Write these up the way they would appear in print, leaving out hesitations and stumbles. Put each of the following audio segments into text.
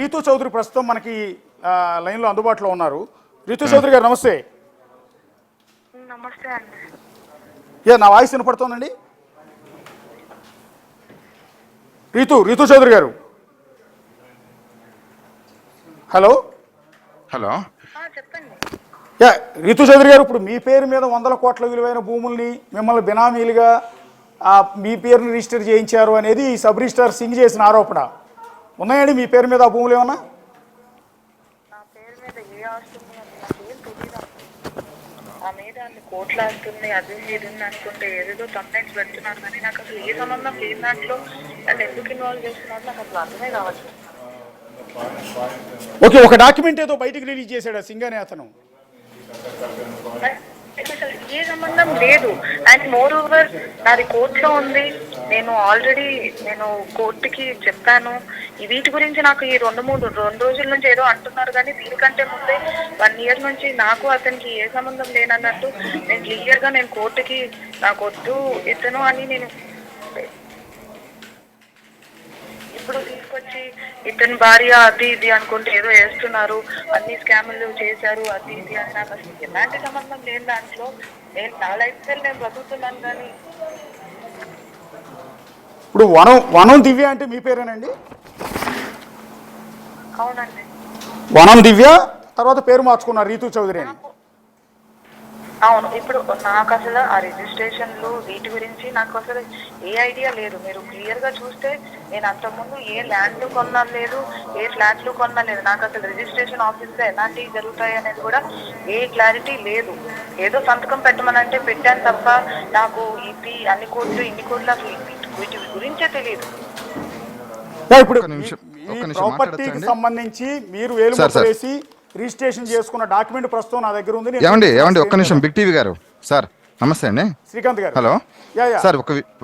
రీతూ చౌదరి ప్రస్తుతం మనకి లైన్లో అందుబాటులో ఉన్నారు. రీతూ చౌదరి గారు నమస్తే. నమస్తే అండి. నా వాయిస్ వినపడుతోందండి? రీతూ చౌదరి గారు, హలో హలో. చెప్పండి. రీతూ చౌదరి గారు, ఇప్పుడు మీ పేరు మీద 100 కోట్ల విలువైన భూముల్ని మిమ్మల్ని బినామీలుగా మీ పేరుని రిజిస్టర్ చేయించారు అనేది సబ్ రిజిస్ట్రార్ సింగ్ చేసిన ఆరోపణ. ఉన్నాయండి మీ పేరు మీద ఆ భూములు ఏమన్నా? నా పేరు మీద ఏ ఆస్తుంది నాకేం తెలియదు. ఆ మీద అన్ని కోట్లు ఆస్తుంది, అది ఇది అనుకుంటే ఏదేదో కంప్లైంట్స్ పెడుతున్నారు, కానీ నాకు అసలు ఏ సంబంధం లేని దాంట్లో నన్ను ఎందుకు ఇన్వాల్వ్ చేస్తున్నారు నాకు అసలు అర్థమే కావచ్చు. ఓకే, ఒక డాక్యుమెంట్ ఏదో బయటికి రిలీజ్ చేశాడు సింగ్ అనే అతను. అసలు ఏ సంబంధం లేదు. అండ్ మోర్ ఓవర్ నాది కోర్టులో ఉంది. నేను ఆల్రెడీ కోర్టుకి చెప్పాను. వీటి గురించి నాకు ఈ రెండు రోజుల నుంచి ఏదో అంటున్నారు, కానీ దీనికంటే ముందే 1 ఇయర్ నుంచి నాకు అతనికి ఏ సంబంధం లేనన్నట్టు నేను క్లియర్ గా నేను కోర్టుకి నాకు వద్దు ఇతను అని నేను ఇప్పుడు తీసుకొచ్చి ఇతని భార్య అది ఇది అనుకుంటే ఏదో వేస్తున్నారు, అన్ని స్కాములు చేశారు అది ఇది అని నాకు అసలు ఎలాంటి సంబంధం లేని దాంట్లో నేను నా లైఫ్ స్టైల్ నేను బతుకుతున్నాను. కానీ ఇప్పుడు వనం దివ్య అంటే మీ పేరేనండి? అవునండి, వనం దివ్య తర్వాత పేరు మార్చుకున్నారు రీతూ చౌదరి అని. అవును. ఇప్పుడు నాకు అసలు ఆ రిజిస్ట్రేషన్లు వీటి గురించి నాకు అసలు ఏ ఐడియా లేదు. మీరు క్లియర్ గా చూస్తే నేను అంతకుముందు ఏ ల్యాండ్లు కొన్నా లేదు, ఏ ఫ్లాట్లు కొన్నా లేదు. నాకు అసలు రిజిస్ట్రేషన్ ఆఫీస్ లో ఎలాంటివి జరుగుతాయి అనేది కూడా ఏ క్లారిటీ లేదు. ఏదో సంతకం పెట్టమనంటే పెట్టాను తప్ప నాకు ఇది అన్ని కోట్లు ఇన్ని కోట్లు అసలు వీటి గురించే తెలియదు. ఇప్పుడు ప్రాపర్టీకి సంబంధించి మీరు వేలుముద్ర వేసి రిజిస్ట్రేషన్ చేసుకున్న డాక్యుమెంట్ ప్రస్తుతం నా దగ్గర ఉంది. ఏమండి ఒక్క నిమిషం. బిగ్ టీవీ గారు సార్ నమస్తే అండి. శ్రీకాంత్ గారు. హలో సార్,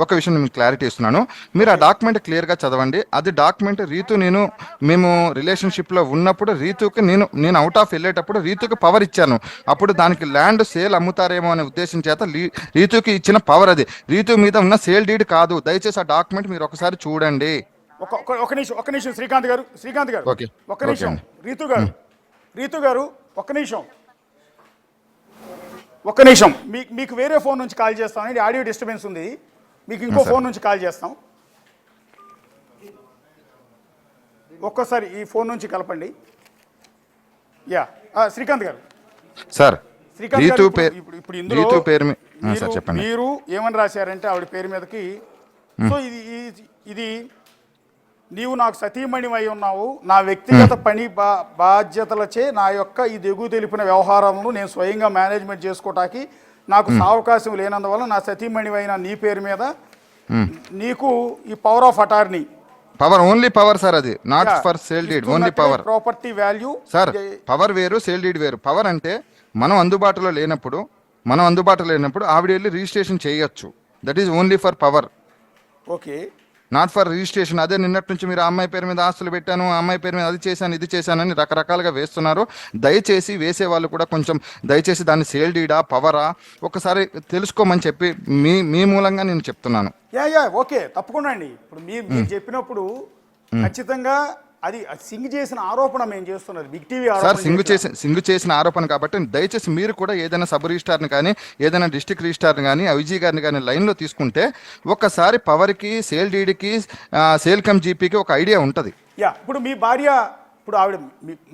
ఒక విషయం మీకు క్లారిటీ ఇస్తున్నాను. మీరు ఆ డాక్యుమెంట్ క్లియర్ గా చదవండి. అది డాక్యుమెంట్ మేము రిలేషన్షిప్ లో ఉన్నప్పుడు రీతుకి నేను అవుట్ ఆఫ్ వెళ్ళేటప్పుడు రీతుకి పవర్ ఇచ్చాను. అప్పుడు దానికి ల్యాండ్ సేల్ అమ్ముతారేమో అనే ఉద్దేశం చేత రీతుకి ఇచ్చిన పవర్ అది. రీతు మీద ఉన్న సేల్ డీడ్ కాదు. దయచేసి ఆ డాక్యుమెంట్ మీరు ఒకసారి చూడండి. ఒక నిమిషం శ్రీకాంత్ గారు ఒక్క నిమిషం. రీతు గారు ఒక్క నిమిషం. మీకు వేరే ఫోన్ నుంచి కాల్ చేస్తాం. ఆడియో డిస్టర్బెన్స్ ఉంది. మీకు ఇంకో ఫోన్ నుంచి కాల్ చేస్తాం. ఒక్కసారి ఈ ఫోన్ నుంచి కలపండి. శ్రీకాంత్ గారు. సార్, ఇప్పుడు ఇందులో చెప్పండి. మీరు ఏమని రాశారంటే ఆవిడ పేరు మీదకి, సో ఇది నీవు నాకు సతీమణివై ఉన్నావు, నా వ్యక్తిగత పని బాధ్యతలచే నా యొక్క ఈ దిగు తెలిపిన వ్యవహారమును నేను స్వయంగా మేనేజ్మెంట్ చేసుకోవటానికి నాకు అవకాశం లేనందువల్ల నా సతీమణివైన నీ పేరు మీద నీకు ఈ power of attorney, power only power sir, అది not for sale deed, only power. Property value sir, power వేరు సేల్ డీడ్ వేరు. పవర్ అంటే మనం అందుబాటులో లేనప్పుడు ఆవిడ వెళ్ళి రిజిస్ట్రేషన్ చేయొచ్చు. That is only for power. Okay, not for registration. అదే నిన్నటి నుంచి మీరు ఆ అమ్మాయి పేరు మీద ఆస్తులు పెట్టాను, ఆ అమ్మాయి పేరు మీద అది చేశాను ఇది చేశానని రకరకాలుగా వేస్తున్నారు. దయచేసి వేసే వాళ్ళు కూడా కొంచెం దయచేసి దాన్ని సేల్ డీడా పవరా ఒకసారి తెలుసుకోమని చెప్పి మీ మూలంగా నేను చెప్తున్నాను. ఓకే, తప్పకుండా అండి. ఇప్పుడు మీరు చెప్పినప్పుడు ఖచ్చితంగా అది సింగ్ చేసిన ఆరోపణ మేము చేస్తున్నది బిగ్ టీవీ సార్. సింగ్ చేసిన ఆరోపణ కాబట్టి దయచేసి మీరు కూడా ఏదైనా సబ్ రిజిస్ట్రార్ని కానీ ఏదైనా డిస్ట్రిక్ట్ రిజిస్ట్రార్ని కానీ ఐజీ గారిని కానీ లైన్లో తీసుకుంటే ఒక్కసారి పవర్కి సేల్ డీడ్కి సేల్ కమ్ జీపీకి ఒక ఐడియా ఉంటుంది. ఇప్పుడు మీ భార్య, ఇప్పుడు ఆవిడ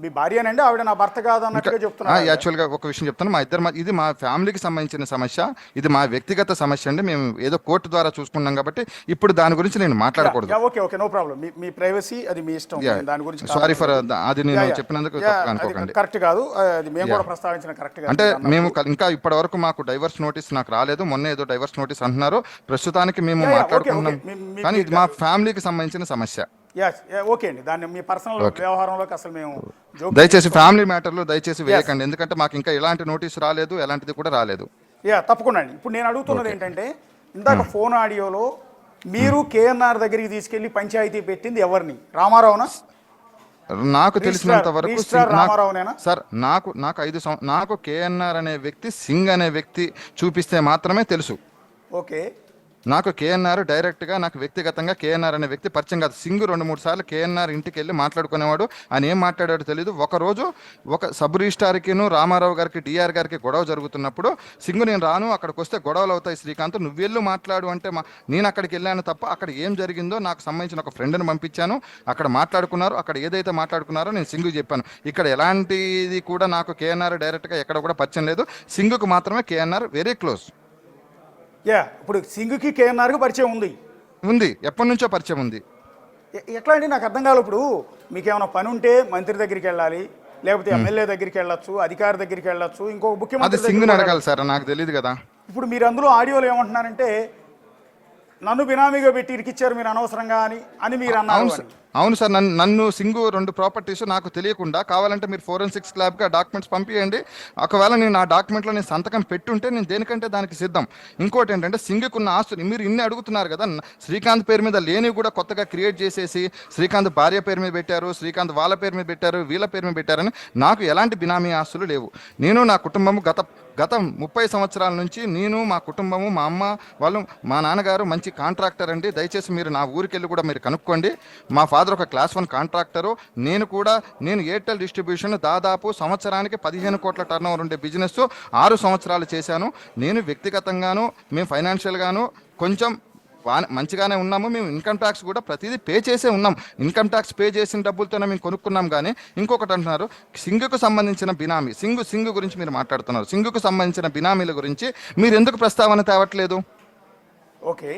మీ భార్యనండి, ఆవిడ నా భర్త కాదు అన్నట్టుగా చెప్తున్నారు. యాక్చువల్గా ఒక విషయం చెప్తాను. ఇది మా ఫ్యామిలీకి సంబంధించిన సమస్య, ఇది మా వ్యక్తిగత సమస్య అండి. మేము ఏదో కోర్టు ద్వారా చూసుకున్నాం కాబట్టి ఇప్పుడు దాని గురించి నేను మాట్లాడకూడదు. Okay, no problem. మీ ప్రైవసీ, అది మీ ఇష్టం. దాని గురించి సారీ ఫర్ అది నేను చెప్పినందుకు అనుకోకండి. కరెక్ట్ కాదు, అది మేము కూడా ప్రస్తావించిన కరెక్ట్ కాదు. అంటే మేము ఇంకా ఇప్పటి వరకు మాకు డైవర్స్ నోటీస్ నాకు రాలేదు. మొన్న ఏదో డైవర్స్ నోటీస్ అంటున్నారు. ప్రస్తుతానికి మేము మాట్లాడుకుంటున్నాం, కానీ ఇది మా ఫ్యామిలీకి సంబంధించిన సమస్య. ఓకే అండి, దాన్ని మీ పర్సనల్ వ్యవహారంలోకి అసలు మేము దయచేసి ఫ్యామిలీ మ్యాటర్లో దయచేసి వేయకండి. ఎందుకంటే మాకు ఇంకా ఎలాంటి నోటీస్ రాలేదు, ఎలాంటిది కూడా రాలేదు. తప్పకుండా అండి. ఇప్పుడు నేను అడుగుతున్నది ఏంటంటే, ఇందాక ఫోన్ ఆడియోలో మీరు కేఎన్ఆర్ దగ్గరికి తీసుకెళ్లి పంచాయతీ పెట్టింది ఎవరిని? రామారావునా? నాకు తెలిసినంత వరకు రామారావునేనా సార్? నాకు కేఎన్ఆర్ అనే వ్యక్తి సింగ్ అనే వ్యక్తి చూపిస్తే మాత్రమే తెలుసు. ఓకే, నాకు కేఎన్ఆర్ డైరెక్ట్గా నాకు వ్యక్తిగతంగా కేఎన్ఆర్ అనే వ్యక్తి పరిచయం కాదు. సింగ్ 2-3 సార్లు కేఎన్ఆర్ ఇంటికి వెళ్ళి మాట్లాడుకునేవాడు. ఆయన ఏం మాట్లాడాడో తెలియదు. ఒకరోజు ఒక సబ్ రిజిస్టార్కిను రామారావు గారికి డిఆర్ గారికి గొడవ జరుగుతున్నప్పుడు సింగ్ నేను రాను, అక్కడికి వస్తే గొడవలు అవుతాయి శ్రీకాంత్, నువ్వెళ్ళు మాట్లాడు అంటే నేను అక్కడికి వెళ్ళాను తప్ప అక్కడ ఏం జరిగిందో నాకు సంబంధించిన ఒక ఫ్రెండ్ని పంపించాను. అక్కడ మాట్లాడుకున్నారు. అక్కడ ఏదైతే మాట్లాడుకున్నారో నేను సింగ్ చెప్పాను. ఇక్కడ ఎలాంటిది కూడా నాకు కేఎన్ఆర్ డైరెక్ట్గా ఎక్కడ కూడా పరిచయం లేదు. సింగ్కు మాత్రమే కేఎన్ఆర్ వెరీ క్లోజ్. ఇప్పుడు సింగ్కి కేఎన్ఆర్కి పరిచయం ఉంది, ఎప్పటి నుంచో పరిచయం ఉంది. ఎట్లా అండి నాకు అర్థం కాదు. ఇప్పుడు మీకు ఏమైనా పని ఉంటే మంత్రి దగ్గరికి వెళ్ళాలి, లేకపోతే ఎమ్మెల్యే దగ్గరికి వెళ్ళొచ్చు, అధికారి దగ్గరికి వెళ్ళొచ్చు, ఇంకొక అది ముఖ్యమంత్రి సింగ్ని అడగాలి సార్, నాకు తెలియదు కదా. ఇప్పుడు మీరు అందులో ఆడియోలో ఏమంటున్నారంటే నన్ను బినామీగా పెట్టి ఇరికిచ్చారు మీరు అనవసరంగా అని మీరు అన్నారు. అవును సార్, నన్ను సింగు 2 ప్రాపర్టీస్ నాకు తెలియకుండా, కావాలంటే మీరు ఫోరెన్సిక్స్ ల్యాబ్కి ఆ డాక్యుమెంట్స్ పంపించండి. ఒకవేళ నేను ఆ డాక్యుమెంట్లో నేను సంతకం పెట్టుంటే నేను దేనికంటే దానికి సిద్ధం. ఇంకోటి ఏంటంటే సింగుకున్న ఆస్తులు మీరు ఇన్ని అడుగుతున్నారు కదా, శ్రీకాంత్ పేరు మీద లేనివి కూడా కొత్తగా క్రియేట్ చేసేసి శ్రీకాంత్ భార్య పేరు మీద పెట్టారు, శ్రీకాంత్ వాళ్ళ పేరు మీద పెట్టారు, వీళ్ళ పేరు మీద పెట్టారని నాకు ఎలాంటి బినామీ ఆస్తులు లేవు. నేను నా కుటుంబము గత 30 సంవత్సరాల నుంచి నేను మా కుటుంబము మా అమ్మ వాళ్ళు మా నాన్నగారు మంచి కాంట్రాక్టర్ అండి. దయచేసి మీరు నా ఊరికి వెళ్ళి కూడా మీరు కనుక్కోండి. మా ఫాదర్ ఒక క్లాస్ 1 కాంట్రాక్టరు. నేను ఎయిర్టెల్ డిస్ట్రిబ్యూషన్ దాదాపు సంవత్సరానికి 15 కోట్ల టర్నోవర్ ఉండే బిజినెస్ 6 సంవత్సరాలు చేశాను. నేను వ్యక్తిగతంగాను మేము ఫైనాన్షియల్గాను కొంచెం మంచిగానే ఉన్నాము. మేము ఇన్కమ్ ట్యాక్స్ కూడా ప్రతిదీ పే చేసే ఉన్నాం. ఇన్కమ్ ట్యాక్స్ పే చేసిన డబ్బులతోనే మేము కొనుక్కున్నాం. కానీ ఇంకొకటి అంటున్నారు సింగుకు సంబంధించిన బినామీ, సింగు గురించి మీరు మాట్లాడుతున్నారు. సింగుకు సంబంధించిన బినామీల గురించి మీరు ఎందుకు ప్రస్తావన తేవట్లేదు? ఓకే,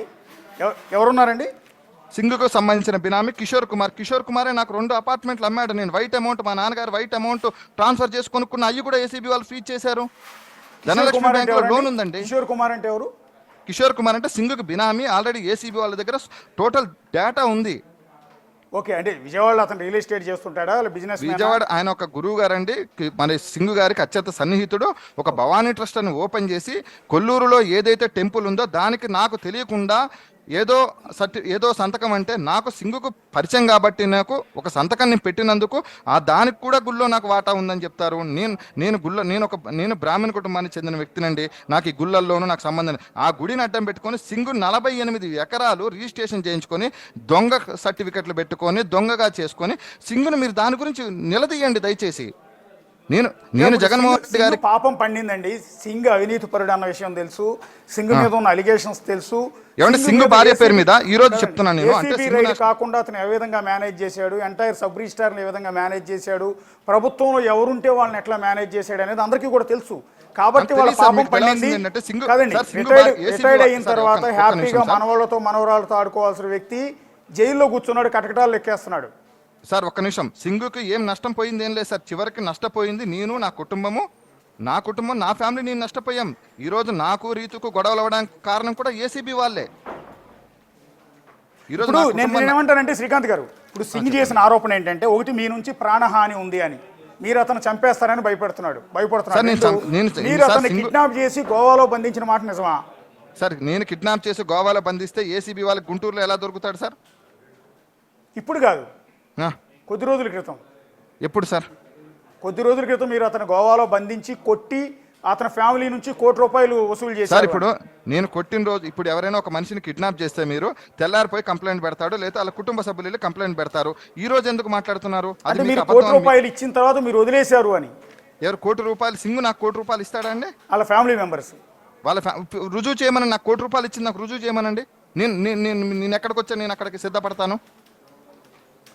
ఎవరున్నారండి? సింగుకు సంబంధించిన బినామీ కిషోర్ కుమారే నాకు 2 అపార్ట్మెంట్లు అమ్మాడు. నేను వైట్ అమౌంట్ మా నాన్నగారు వైట్ అమౌంట్ ట్రాన్స్ఫర్ చేసి కొనుక్కున్న అవి కూడా ఏసీబీ వాళ్ళు ఫ్రీజ్ చేశారు. ధనలక్ష్మి బ్యాంకులో లోన్ ఉందండి. కిషోర్ కుమార్ అంటే ఎవరు? కిషోర్ కుమార్ అంటే సింగుకు బినామీ. ఆల్రెడీ ఏసీబీ వాళ్ళ దగ్గర టోటల్ డేటా ఉంది. ఓకే, అంటే విజయవాడలో అతను రియల్ ఎస్టేట్ చేస్తుంటాడా, బిజినెస్? విజయవాడ ఆయన ఒక గురువు గారు అండి, మన సింగు గారికి అత్యంత సన్నిహితుడు. ఒక భవానీ ట్రస్ట్ అని ఓపెన్ చేసి కొల్లూరులో ఏదైతే టెంపుల్ ఉందో దానికి నాకు తెలియకుండా ఏదో సంతకం అంటే నాకు సింగుకు పరిచయం కాబట్టి నాకు ఒక సంతకం నేను పెట్టినందుకు దానికి కూడా గుళ్ళో నాకు వాటా ఉందని చెప్తారు. నేను బ్రాహ్మణ కుటుంబానికి చెందిన వ్యక్తినండి. నాకు ఈ గుళ్ళల్లోనూ నాకు సంబంధం. ఆ గుడిని అడ్డం పెట్టుకొని సింగు 48 ఎకరాలు రిజిస్ట్రేషన్ చేయించుకొని దొంగ సర్టిఫికెట్లు పెట్టుకొని దొంగగా చేసుకొని సింగును మీరు దాని గురించి నిలదీయండి దయచేసి. నేను జగన్మోహన్ రెడ్డి గారి పాపం పండిందండి. సింగ్ అవినీతి పరుడు అన్న విషయం తెలుసు, సింగ్ మీద ఉన్న అలిగేషన్స్ తెలుసు. ఏమంటే సింగ్ భార్య పేరు మీద ఈ రోజు చెప్తున్నాను నేను, అంటే కాకుండా అతను ఏ విధంగా మేనేజ్ చేశాడు, ఎంటైర్ సబ్ రిజిస్టార్ని ఏ విధంగా మేనేజ్ చేశాడు, ప్రభుత్వంలో ఎవరుంటే వాళ్ళని ఎట్లా మేనేజ్ చేశాడు అనేది అందరికీ కూడా తెలుసు. కాబట్టి వాళ్ళ పాపం పండింది కదండి. రిటైర్డ్ అయిన తర్వాత హ్యాపీగా మనవాళ్ళతో మనవరాలతో ఆడుకోవాల్సిన వ్యక్తి జైల్లో కూర్చున్నాడు, కటకటాలు లెక్కేస్తున్నాడు. సార్ ఒక్క నిమిషం, సింగుకి ఏం నష్టం పోయింది ఏం లేదు సార్. చివరికి నష్టపోయింది నేను, నా కుటుంబం, నా ఫ్యామిలీ. నేను నష్టపోయాం. ఈరోజు నాకు రీతుకు గొడవలు అవ్వడానికి కారణం కూడా ఏసీబీ వాళ్ళే. ఇప్పుడు నేను ఏమంటానంటే శ్రీకాంత్ గారు, ఇప్పుడు సింగ్ చేసిన ఆరోపణ ఏంటంటే, ఒకటి మీ నుంచి ప్రాణహాని ఉంది అని, మీరు అతను చంపేస్తారని భయపడుతున్నాడు. మీరు అతన్ని కిడ్నాప్ చేసి గోవాలో బంధించిన మాట నిజమా? సార్ నేను కిడ్నాప్ చేసి గోవాలో బంధిస్తే ఏసీబీ వాళ్ళకి గుంటూరులో ఎలా దొరుకుతాడు సార్? ఇప్పుడు కాదు, కొద్ది రోజుల క్రితం. ఎప్పుడు సార్? కొద్ది రోజుల క్రితం మీరు అతను గోవాలో బంధించి కొట్టి అతని ఫ్యామిలీ నుంచి ₹1 కోటి వసూలు చేశారు. సార్ ఇప్పుడు నేను కొట్టిన రోజు, ఇప్పుడు ఎవరైనా ఒక మనిషిని కిడ్నాప్ చేస్తే మీరు తెల్లారిపోయి కంప్లైంట్ పెడతాడు, లేదా వాళ్ళ కుటుంబ సభ్యులు కంప్లైంట్ పెడతారు. ఈ రోజు ఎందుకు మాట్లాడుతున్నారు? అంటే మీరు ₹1 ఇచ్చిన తర్వాత మీరు వదిలేశారు అని. ఎవరు ₹1 సింగు నాకు ₹1 ఇస్తాడా అండి? వాళ్ళ ఫ్యామిలీ మెంబర్స్ వాళ్ళ రుజువు చేయమని, నాకు ₹1 ఇచ్చింది నాకు రుజువు చేయమనండి. నేను ఎక్కడికి వచ్చా, నేను అక్కడికి సిద్ధపడతాను.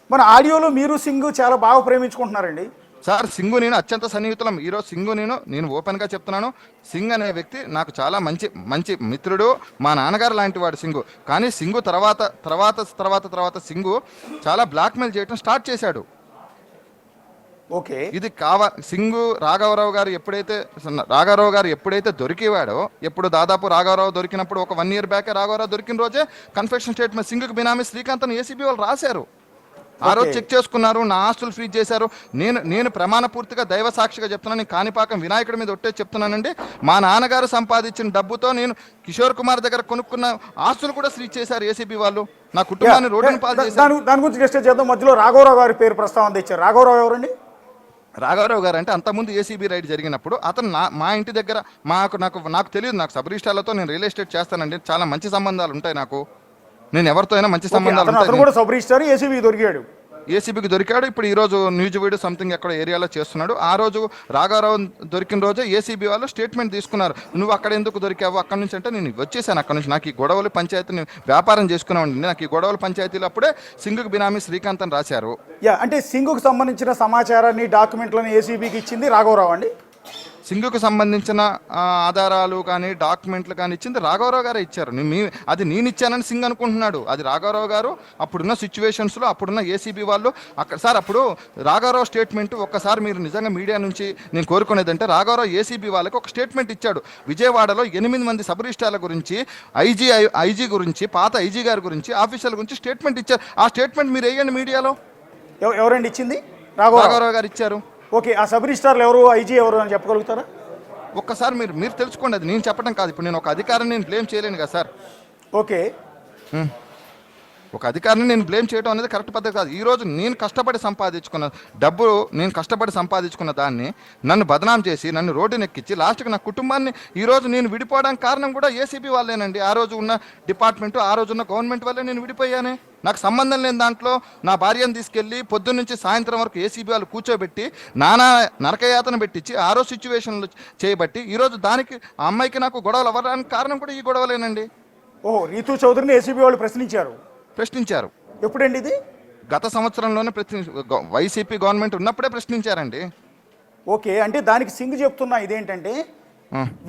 మన ఆడియోలో మీరు సింగు చాలా బాగా ప్రేమించుకుంటున్నారండి. సార్ సింగు నేను అత్యంత సన్నిహితులం. ఈరోజు సింగు నేను ఓపెన్గా చెప్తున్నాను, సింగ్ అనే వ్యక్తి నాకు చాలా మంచి మిత్రుడు, మా నాన్నగారు లాంటి వాడు సింగు. కానీ సింగు తర్వాత సింగు చాలా బ్లాక్మెయిల్ చేయడం స్టార్ట్ చేశాడు. ఓకే, ఇది సింగు రాఘవరావు గారు ఎప్పుడైతే దొరికేవాడో, దాదాపు రాఘవరావు దొరికినప్పుడు ఒక 1 year బ్యాక్ రాఘవరావు దొరికిన రోజే కన్ఫెషన్ స్టేట్మెంట్ సింగుకి బినామీ శ్రీకాంత్ అని ఏసీబీ వాళ్ళు రాశారు. ఆ రోజు చెక్ చేసుకున్నారు, నా ఆస్తులు ఫ్రీజ్ చేశారు. నేను ప్రమాణ పూర్తిగా దైవ సాక్షిగా చెప్తున్నాను, నేను కాణిపాకం వినాయకుడి మీద ఒట్టే చెప్తున్నానండి. మా నాన్నగారు సంపాదించిన డబ్బుతో నేను కిషోర్ కుమార్ దగ్గర కొనుక్కున్న ఆస్తులు కూడా ఫ్రీజ్ చేశారు ఏసీబీ వాళ్ళు. నా కుటుంబాన్ని రోడ్డును పాలు చేశారు. దాని గురించి డిస్కస్ చేద్దాం. మధ్యలో రాఘవరావు గారి పేరు ప్రస్తావన తెచ్చారు. రాఘవరావు ఎవరండి? రాఘవరావు గారు అంటే అంతకుముందు ఏసీబీ రైడ్ జరిగినప్పుడు అతను మా ఇంటి దగ్గర నాకు తెలియదు, నాకు సబ్ రిజిస్ట్రార్లతో నేను రియల్ ఎస్టేట్ చేస్తానండి, చాలా మంచి సంబంధాలు ఉంటాయి నాకు, నేను ఎవరితో అయినా మంచి సంబంధాలు అతను ఉంటాయి. కూడా సబ్ రిజిస్ట్రార్ ఏసీబీ దొరికాడు, ఏసీబీకి దొరికాడు. ఇప్పుడు ఈ రోజు న్యూజివీడు సంథింగ్ ఎక్కడ ఏరియాలో చేస్తున్నాడు. ఆ రోజు రాఘవరావు దొరికిన రోజే ఏసీబీ వాళ్ళు స్టేట్మెంట్ తీసుకున్నారు, నువ్వు అక్కడ ఎందుకు దొరికావు అక్కడ నుంచి అంటే, నేను వచ్చేసాను అక్కడ నుంచి, నాకు ఈ గొడవలు పంచాయతీని వ్యాపారం చేసుకున్నామండి, నాకు ఈ గొడవల పంచాయతీలు అప్పుడే సింగుకు బినామీ శ్రీకాంత్ అని రాశారు. అంటే సింగుకు సంబంధించిన సమాచారాన్ని డాక్యుమెంట్లను ఏసీబీకి ఇచ్చింది రాఘవరావు అండి. సింగుకు సంబంధించిన ఆధారాలు కానీ డాక్యుమెంట్లు కానీ ఇచ్చింది రాఘవరావు గారే ఇచ్చారు. అది నేను ఇచ్చానని సింగ్ అనుకుంటున్నాడు, అది రాఘవరావు గారు అప్పుడున్న సిచ్యువేషన్స్లో అప్పుడున్న ఏసీబీ వాళ్ళు అక్కడ. సార్ అప్పుడు రాఘవరావు స్టేట్మెంట్ ఒక్కసారి మీరు నిజంగా మీడియా నుంచి నేను కోరుకునేదంటే, రాఘవరావు ఏసీబీ వాళ్ళకి ఒక స్టేట్మెంట్ ఇచ్చాడు, విజయవాడలో 8 మంది సబ్ రిజిస్ట్రార్ల గురించి, ఐజీ గురించి, పాత ఐజీ గారి గురించి, ఆఫీసర్ల గురించి స్టేట్మెంట్ ఇచ్చారు. ఆ స్టేట్మెంట్ మీరు వేయండి మీడియాలో. ఎవరండి ఇచ్చింది? రాఘవరావు గారు ఇచ్చారు. ఓకే, ఆ సబ్ రిజిస్ట్రార్లు ఎవరు, ఐజీ ఎవరు అని చెప్పగలుగుతారా? ఒక్కసారి మీరు తెలుసుకోండి, అది నేను చెప్పడం కాదు. ఇప్పుడు నేను ఒక అధికారిని నేను బ్లేమ్ చేయలేను కదా సార్. ఓకే, ఒక అధికారిని నేను బ్లేమ్ చేయడం అనేది కరెక్ట్ పద్ధతి కాదు. ఈరోజు నేను కష్టపడి సంపాదించుకున్న డబ్బు, నేను కష్టపడి సంపాదించుకున్న దాన్ని నన్ను బదనాం చేసి నన్ను రోడ్డును ఎక్కించి లాస్ట్కి నా కుటుంబాన్ని ఈరోజు నేను విడిపోవడానికి కారణం కూడా ఏసీబీ వాళ్ళేనండి. ఆ రోజు ఉన్న డిపార్ట్మెంట్, ఆ రోజు ఉన్న గవర్నమెంట్ వల్లే నేను విడిపోయానే. నాకు సంబంధం లేని దాంట్లో నా భార్యను తీసుకెళ్ళి పొద్దున్న నుంచి సాయంత్రం వరకు ఏసీబీ వాళ్ళు కూర్చోబెట్టి నానా నరకయాతన పెట్టించి ఆ రోజు సిచ్యువేషన్లు చేయబట్టి ఈరోజు దానికి ఆ అమ్మాయికి నాకు గొడవలు అవ్వడానికి కారణం కూడా ఈ గొడవలేనండి. ఓహో, రీతూ చౌదరిని ఏసీబీ వాళ్ళు ప్రశ్నించారు. ఎప్పుడండి ఇది? గత సంవత్సరంలోనే వైసీపీ గవర్నమెంట్ ఉన్నప్పుడే ప్రశ్నించారండి. ఓకే, అంటే దానికి సింగ్ చెప్తున్నా ఇదేంటంటే,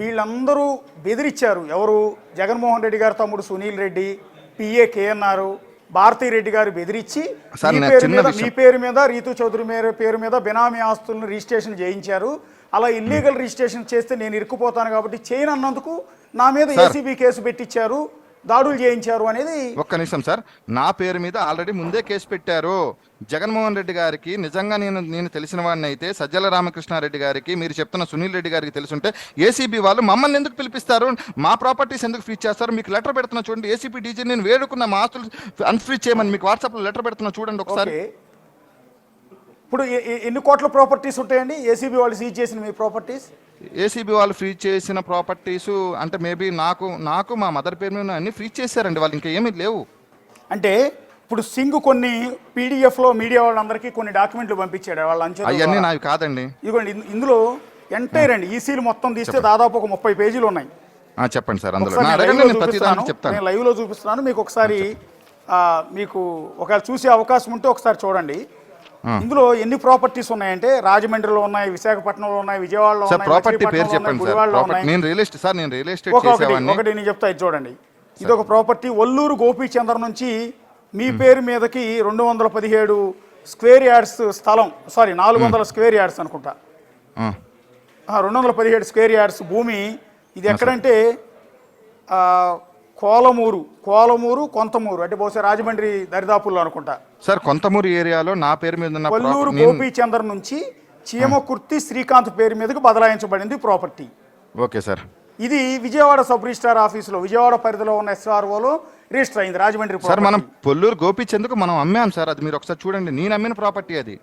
వీళ్ళందరూ బెదిరించారు. ఎవరు? జగన్మోహన్ రెడ్డి గారు తమ్ముడు సునీల్ రెడ్డి, పిఏ కేఎన్ఆర్, భారతీ రెడ్డి గారు బెదిరించి మీ పేరు మీద, రీతూ చౌదరి పేరు మీద బినామీ ఆస్తులను రిజిస్ట్రేషన్ చేయించారు. అలా ఇల్లీగల్ రిజిస్ట్రేషన్ చేస్తే నేను ఇరుక్కుపోతాను కాబట్టి చేయను అన్నందుకు నా మీద ఏసీబీ కేసు పెట్టించారు, దాడులు చేయించారు అనేది. ఒక్క నిమిషం సార్, నా పేరు మీద ఆల్రెడీ ముందే కేసు పెట్టారు. జగన్మోహన్ రెడ్డి గారికి నిజంగా నేను తెలిసిన వాడిని అయితే, సజ్జల రామకృష్ణారెడ్డి గారికి, మీరు చెప్తున్న సునీల్ రెడ్డి గారికి తెలుసుంటే ఏసీబీ వాళ్ళు మమ్మల్ని ఎందుకు పిలిపిస్తారు, మా ప్రాపర్టీస్ ఎందుకు ఫ్రీజ్ చేస్తారు? మీకు లెటర్ పెడుతున్నా చూడండి, ఏసీపీ డీజీ నేను వేడుకున్న మా ఆస్తులు అన్ఫ్రీజ్ చేయమని మీకు వాట్సాప్లో లెటర్ పెడుతున్నా చూడండి ఒకసారి. ఇప్పుడు ఎన్ని కోట్ల ప్రాపర్టీస్ ఉంటాయండి ఏసీబీ వాళ్ళు సీజ్ చేసిన మీ ప్రాపర్టీస్? ఏసీబీ వాళ్ళు ఫ్రీజ్ చేసిన ప్రాపర్టీస్ అంటే మేబీ నాకు మా మదర్ పేరు మీద అన్ని ఫ్రీజ్ చేశారండి వాళ్ళు, ఇంకా ఏమీ లేవు. అంటే ఇప్పుడు సింగ్ కొన్ని పీడిఎఫ్లో మీడియా వాళ్ళందరికీ కొన్ని డాక్యుమెంట్లు పంపించాడు వాళ్ళ అంచె. అవన్నీ నావి కాదండి. ఇదిగోండి, ఇందులో ఎంటైర్ అండి ఈసీలు మొత్తం తీస్తే దాదాపు ఒక 30 పేజీలు ఉన్నాయి. చెప్పండి సార్. అందులో నేను లైవ్లో చూపిస్తున్నాను మీకు. ఒకసారి మీకు ఒకవేళ చూసే అవకాశం ఉంటే ఒకసారి చూడండి. ఇందులో ఎన్ని ప్రాపర్టీస్ ఉన్నాయంటే, రాజమండ్రిలో ఉన్నాయి, విశాఖపట్నంలో ఉన్నాయి, విజయవాడలో ఒకటి నేను చెప్తా, ఇది చూడండి. ఇది ఒక ప్రాపర్టీ ఒల్లూరు గోపీచంద్ర నుంచి మీ పేరు మీదకి 217 స్క్వేర్ యార్డ్స్ స్థలం, 400 స్క్వేర్ యార్డ్స్ అనుకుంటా, 217 స్క్వేర్ యార్డ్స్ భూమి. ఇది ఎక్కడంటే కోలమూరు కొంతమూరు, అంటే బహుశా రాజమండ్రి దరిదాపుల్లో అనుకుంటా సార్. కొంతమూరు ఏరియాలో నా పేరు మీద ఉన్న కొల్లూరు గోపీచంద్ర నుంచి చీమకుర్తి శ్రీకాంత్ పేరు మీదకు బదలాయించబడింది ప్రాపర్టీ. Okay sir. ఇది విజయవాడ సబ్ రిజిస్ట్రార్ ఆఫీసులో, విజయవాడ పరిధిలో ఉన్న ఎస్ఆర్ఓలో రిజిస్టర్ అయింది రాజమండ్రి. సార్ మనం కొల్లూరు గోపీచంద్కు మనం అమ్మాం సార్, అది మీరు ఒకసారి చూడండి, నేను అమ్మిన ప్రాపర్టీ అది.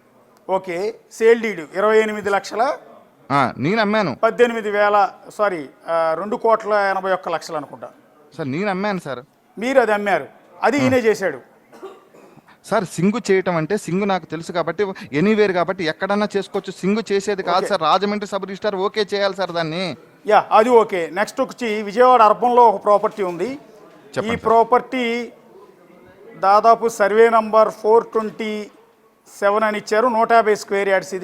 ఓకే, సేల్ డీడ్ 28 లక్షల నేను అమ్మాను. 2,81,00,000 అనుకుంటా సార్, నేను అమ్మాను సార్. మీరు అది అమ్మారు, అది ఈయనే చేశాడు సార్. సింగు చేయటం అంటే సింగు నాకు తెలుసు కాబట్టి, ఎనీవేర్ కాబట్టి ఎక్కడన్నా చేసుకోవచ్చు. సింగు చేసేది కాదు sir, Rajahmundry sub registrar okay చేయాలి సార్ దాన్ని. అది ఓకే. నెక్స్ట్ వచ్చి విజయవాడ అర్బన్లో ఒక ప్రాపర్టీ ఉంది. ఈ ప్రాపర్టీ దాదాపు సర్వే నంబర్ 427 అని ఇచ్చారు, 150 స్క్వేర్ యార్డ్స్.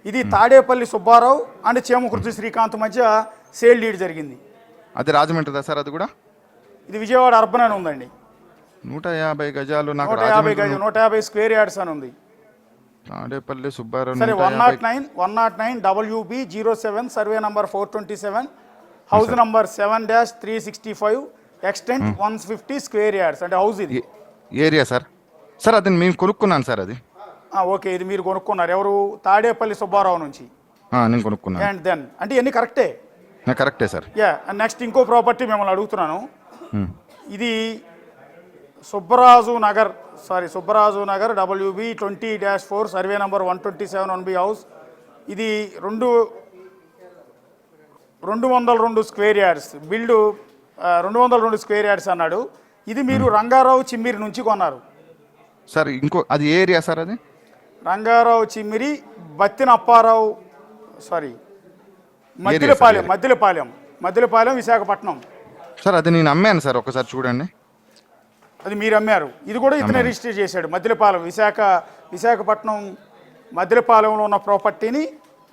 ఇది తాడేపల్లి సుబ్బారావు అండ్ చీమకుర్తి శ్రీకాంత్ మధ్య సేల్ డీడ్ జరిగింది. అది రాజమండ్రిదా సార్? అది కూడా ఇది విజయవాడ అర్బన్ అని ఉందండి. 150 గజాలు, 150 స్క్వేర్ యార్డ్స్ అని ఉంది. తాడేపల్లి సుబ్బారావు. సరే, 109 WB07 survey number 427, house number 7-365, extent 150 square yards, అంటే హౌస్ ఇది ఏరియా సార్. సార్ అది మేము కొనుక్కున్నాను సార్. అది ఓకే, ఇది మీరు కొనుక్కున్నారు. ఎవరు? తాడేపల్లి సుబ్బారావు నుంచి నేను కొనుక్కున్నాను. అండ్ దెన్ అంటే ఇవన్నీ కరెక్టే సార్. నెక్స్ట్ ఇంకో ప్రాపర్టీ మిమ్మల్ని అడుగుతున్నాను. ఇది Subbaraju Nagar WB 20-4 survey number 127 1B house, ఇది 202 square yards build 202 square yards అన్నాడు. ఇది మీరు రంగారావు చిమ్మిరి నుంచి కొన్నారు. సార్ ఇంకో అది ఏ ఏరియా సార్ అది? రంగారావు చిమ్మిరి బత్తిన అప్పారావు సారీ మద్దిలపాలెం విశాఖపట్నం. సార్ అది నేను అమ్మాను సార్, ఒకసారి చూడండి. అది మీరు అమ్మారు. ఇది కూడా ఇతనే రిజిస్టర్ చేశాడు. మద్దిలపాలెం విశాఖపట్నం మద్దిలపాలెంలో ఉన్న ప్రాపర్టీని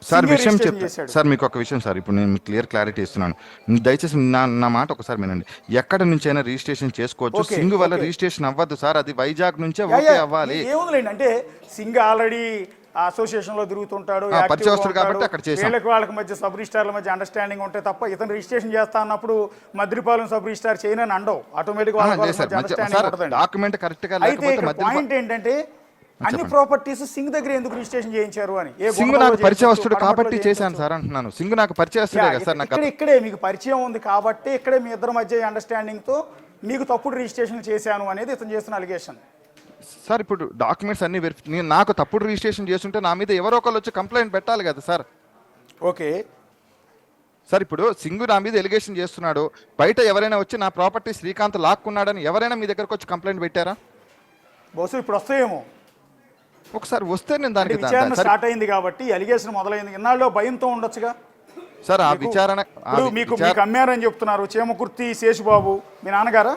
సార్ సింగే విషయం రిజిస్ట్రేషన్ చెప్తా చేశాడు. సార్, మీకు ఒక విషయం సార్, ఇప్పుడు నేను క్లారిటీ ఇస్తున్నాను. దయచేసి నా మాట ఒకసారి వినండి. ఎక్కడ నుంచి అయినా రిజిస్ట్రేషన్ చేసుకోవచ్చు, ఓకే, సింగ్ వల్ల ఓకే. రిజిస్ట్రేషన్ అవ్వద్దు సార్. అది వైజాగ్ నుంచే యా, ఓకే యా. అవ్వాలి. ఏముందిలేండి, అంటే సింగ్ ఆల్రెడీ అసోసియేషన్ లో తిరుగుతుంటాడు, పరిచయస్తుడు యాక్టివ్గా ఉంటాడు. కాబట్టి అక్కడ చేశాం. వాళ్ళకి మధ్య సబ్ రిజిస్టార్ల మధ్య అండర్స్టాండింగ్ ఉంటే తప్ప ఇతను రిజిస్ట్రేషన్ చేస్తా అన్నప్పుడు మద్దిలపాలెం సబ్ రిజిస్టార్ చేయనని అండవు. ఆటోమేటిక్ లేదు సార్, అండర్స్టాండింగ్ డాక్యుమెంట్ కరెక్ట్ గా అయితే లేకపోతే పాయింట్ ఏంటంటే అన్ని ప్రాపర్టీస్ సింగ్ దగ్గర ఎందుకు రిజిస్ట్రేషన్ చేయించారు అని. సింగ్ నాకు పరిచయస్తుడు కాబట్టి చేశాను సార్ అంటున్నాను. సింగ్ నాకు పరిచయస్తుడే కదా సార్. నాకు ఇక్కడే మీకు పరిచయం ఉంది కాబట్టి ఇక్కడే మీ ఇద్దరి మధ్య అండర్స్టాండింగ్ తో మీకు తప్పుడు రిజిస్ట్రేషన్ చేశాను అనేది ఇతను చేస్తున్న అలిగేషన్. సార్ ఇప్పుడు డాక్యుమెంట్స్ అన్ని నాకు తప్పుడు రిజిస్ట్రేషన్ చేస్తుంటే నా మీద ఎవరో ఒకళ్ళు వచ్చి కంప్లైంట్ పెట్టాలి కదా సార్. ఓకే సార్ ఇప్పుడు సింగ్ నా మీద ఎలిగేషన్ చేస్తున్నాడు, బయట ఎవరైనా వచ్చి నా ప్రాపర్టీ శ్రీకాంత్ లాక్కున్నాడని ఎవరైనా మీ దగ్గరకు వచ్చి కంప్లైంట్ పెట్టారా? బహుశా ఇప్పుడు వస్తాయేమో. ఒకసారి వస్తే నేను అంటే దానికి విచారణ స్టార్ట్ అయింది కాబట్టి అలిగేషన్ మొదలైంది. ఇన్నాళ్ళు భయంతో ఉండొచ్చుగా సార్ ఆ విచారణ. ఇప్పుడు మీకు అమ్మారని చెప్తున్నారు. చేమకుర్తి శేషుబాబు మీ నాన్నగారా?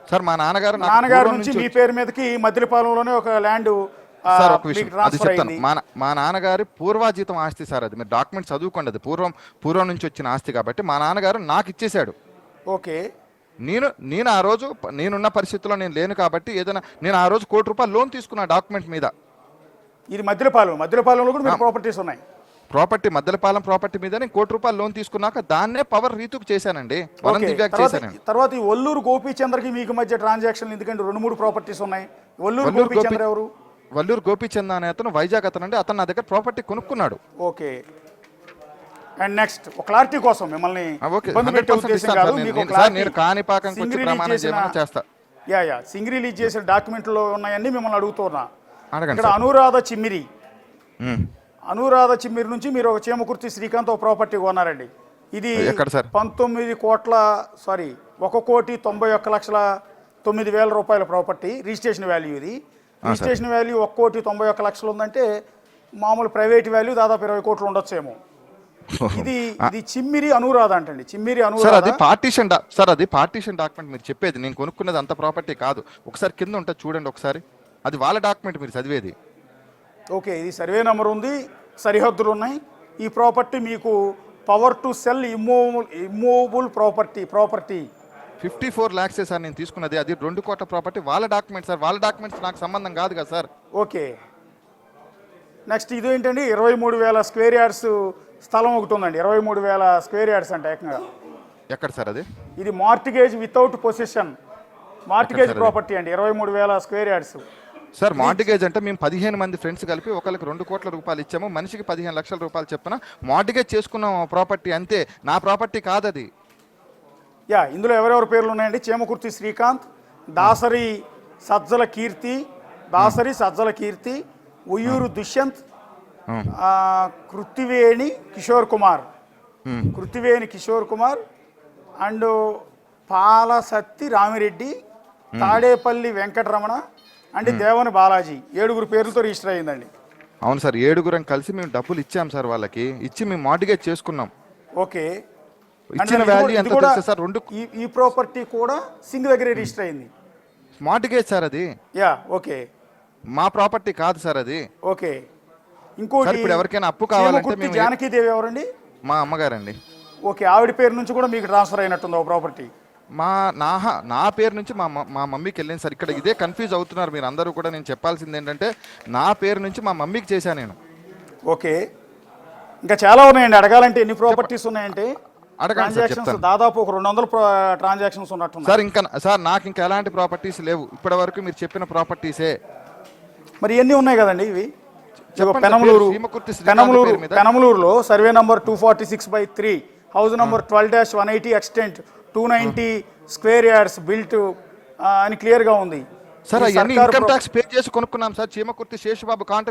సార్ మా నాన్నగారు నాన్నగారి నుంచి మీ పేరు మీదకి మద్దిలపాలెంలోనే ఒక ల్యాండ్ సార్ ఒక విషయం అది చెప్తాను. మా నాన్నగారి పూర్వాజీతం ఆస్తి సార్ అది. మీరు డాక్యుమెంట్ చదువుకోండి, అది పూర్వం నుంచి వచ్చిన ఆస్తి కాబట్టి మా నాన్నగారు నాకు ఇచ్చేశాడు. ఓకే నేను ఆ రోజు నేనున్న పరిస్థితుల్లో నేను లేను కాబట్టి ఏదైనా నేను ఆ రోజు ₹1,00,00,000 లోన్ తీసుకున్నా డాక్యుమెంట్ మీద. ఇది మద్దిలపాలెంలో కూడా మీకు ప్రాపర్టీస్ ఉన్నాయి. మద్దెలపాలెం ప్రాపర్టీ మీద నేను ₹1,00,00,000 లోన్ తీసుకున్నాక దాన్నే పవర్ రీతుకు చేశానండి. వనం దివ్యాకి చేశాను. తర్వాత ఈ ఒల్లూరు గోపీచంద్రకి మీకు మధ్య ట్రాన్సాక్షన్ ఎందుకంటే 2-3 ప్రాపర్టీస్ ఉన్నాయి. ఒల్లూరు గోపీచంద్ర ఎవరు? వల్లూరు గోపీచంద్ అనే అతను వైజాగ్ అతను అండి. అతను నా దగ్గర ప్రాపర్టీ కొనుక్కున్నాడు. ఓకే అండ్ నెక్స్ట్ ఒక క్లారిటీ కోసం మిమ్మల్ని ఇబ్బంది పెట్టే ఉద్దేశం కాదు. మీకు నేను కాణిపాకం వచ్చి ప్రమాణం చేయమని చేస్తా. సింగ్ రిలీజ్ చేసిన డాక్యుమెంట్లో ఉన్నాయన్నీ మిమ్మల్ని అడుగుతున్నా. అడగండి. ఇక్కడ అనురాధ చిమ్మిరి నుంచి మీరు ఒక చేమకుర్తి శ్రీకాంత్ ఒక ప్రాపర్టీ కొన్నారండి. ఇది 1,91,91,09,000 రూపాయల ప్రాపర్టీ. రిజిస్ట్రేషన్ వాల్యూ ఇది. రిజిస్ట్రేషన్ వాల్యూ 1,91,00,000 ఉందంటే మామూలు ప్రైవేట్ వాల్యూ దాదాపు 20 కోట్లు ఉండొచ్చేమో. ఇది చిమ్మిరి అనురాధ అంటండి. చిమ్మిరి అనురాధ అది పార్టీషన్ డాక్యుమెంట్ మీరు చెప్పేది. నేను కొనుక్కున్నది అంత ప్రాపర్టీ కాదు. ఒకసారి కింద ఉంటుంది చూడండి ఒకసారి. అది వాళ్ళ డాక్యుమెంట్ మీరు చదివేది. ఓకే ఇది సర్వే నెంబర్ ఉంది, సరిహద్దులు ఉన్నాయి. ఈ ప్రాపర్టీ మీకు power to cell immovable property 54 lakhs sir నేను తీసుకున్నది. అది 2 కోట్ల ప్రాపర్టీ వాళ్ళ డాక్యుమెంట్ సార్. వాళ్ళ డాక్యుమెంట్స్ నాకు సంబంధం కాదు కదా సార్. ఓకే నెక్స్ట్ ఇదేంటండి 23,000 స్క్వేర్ యార్డ్స్ స్థలం ఒకటి ఉందండి. 23,000 స్క్వేర్ యార్డ్స్ అంటే ఏకంగా ఎక్కడ సార్ అది? ఇది mortgage without position mortgage property అండి. 23,000 స్క్వేర్ యార్డ్స్ సార్. మార్టిగేజ్ అంటే మేము 15 మంది ఫ్రెండ్స్ కలిపి ఒకరికి ₹2 కోట్ల ఇచ్చాము. మనిషికి ₹15 లక్షల చెప్పున మార్టిగేజ్ చేసుకున్నాం ప్రాపర్టీ అంతే. నా ప్రాపర్టీ కాదు అది. ఇందులో ఎవరెవరి పేర్లు ఉన్నాయండి? చేమకుర్తి శ్రీకాంత్, దాసరి సజ్జల కీర్తి, ఉయ్యూరు దుష్యంత్, కృత్తివేణి కిషోర్ కుమార్ అండ్ పాలసత్తి రామిరెడ్డి, తాడేపల్లి వెంకటరమణ అండ్ దేవని బాలాజీ 7 పేర్లతో రిజిస్టర్ అయ్యిందండి. అవును సార్, 7 కలిసి మేము డబ్బులు ఇచ్చాం సార్. వాళ్ళకి ఇచ్చి మేము మార్టిగేజ్ చేసుకున్నాం. ఓకే ఇచ్చిన వాల్యూ ఎంత తెలుసా సార్? ఈ ప్రాపర్టీ కూడా సింగ్ దగ్గర రిజిస్టర్ అయింది. మార్టిగేజ్ సార్ అది. ఓకే మా ప్రాపర్టీ కాదు సార్ అది. ఓకే ఇంకోటి ఇప్పుడు ఎవరికైనా అప్పు కావాలంటే జానకీదేవి ఎవరండి? మా అమ్మగారండి. ఓకే ఆవిడ పేరు నుంచి కూడా మీకు ట్రాన్స్ఫర్ అయినట్టుంది ఒక ప్రాపర్టీ. నా పేరు నుంచి మా మమ్మీకి వెళ్ళింది సార్. ఇక్కడ ఇదే కన్ఫ్యూజ్ అవుతున్నారు మీరు అందరూ కూడా. నేను చెప్పాల్సింది ఏంటంటే నా పేరు నుంచి మా మమ్మీకి చేశాను నేను. ఓకే ఇంకా చాలా ఉన్నాయండి. అడగాలంటే ఎన్ని ప్రాపర్టీస్ ఉన్నాయంటే ట్రాన్సాక్షన్స్ దాదాపు ఒక 200 ట్రాన్సాక్షన్స్ ఉన్నట్టు సార్. ఇంకా సార్ నాకు ఇంకా ఎలాంటి ప్రాపర్టీస్ లేవు ఇప్పటి వరకు. మీరు చెప్పిన ప్రాపర్టీసే మరి ఎన్ని ఉన్నాయి కదండి ఇవి? పెనమలూరులో survey number 246/3 house number 12-180 extent 290 square yards built అని క్లియర్ గా ఉంది సార్. అవన్నీ ఇన్కమ్ ట్యాక్స్ పే చేసి కొనుక్కున్నాం సార్. చీమకుర్తి శేషబాబు కాంటాక్ట్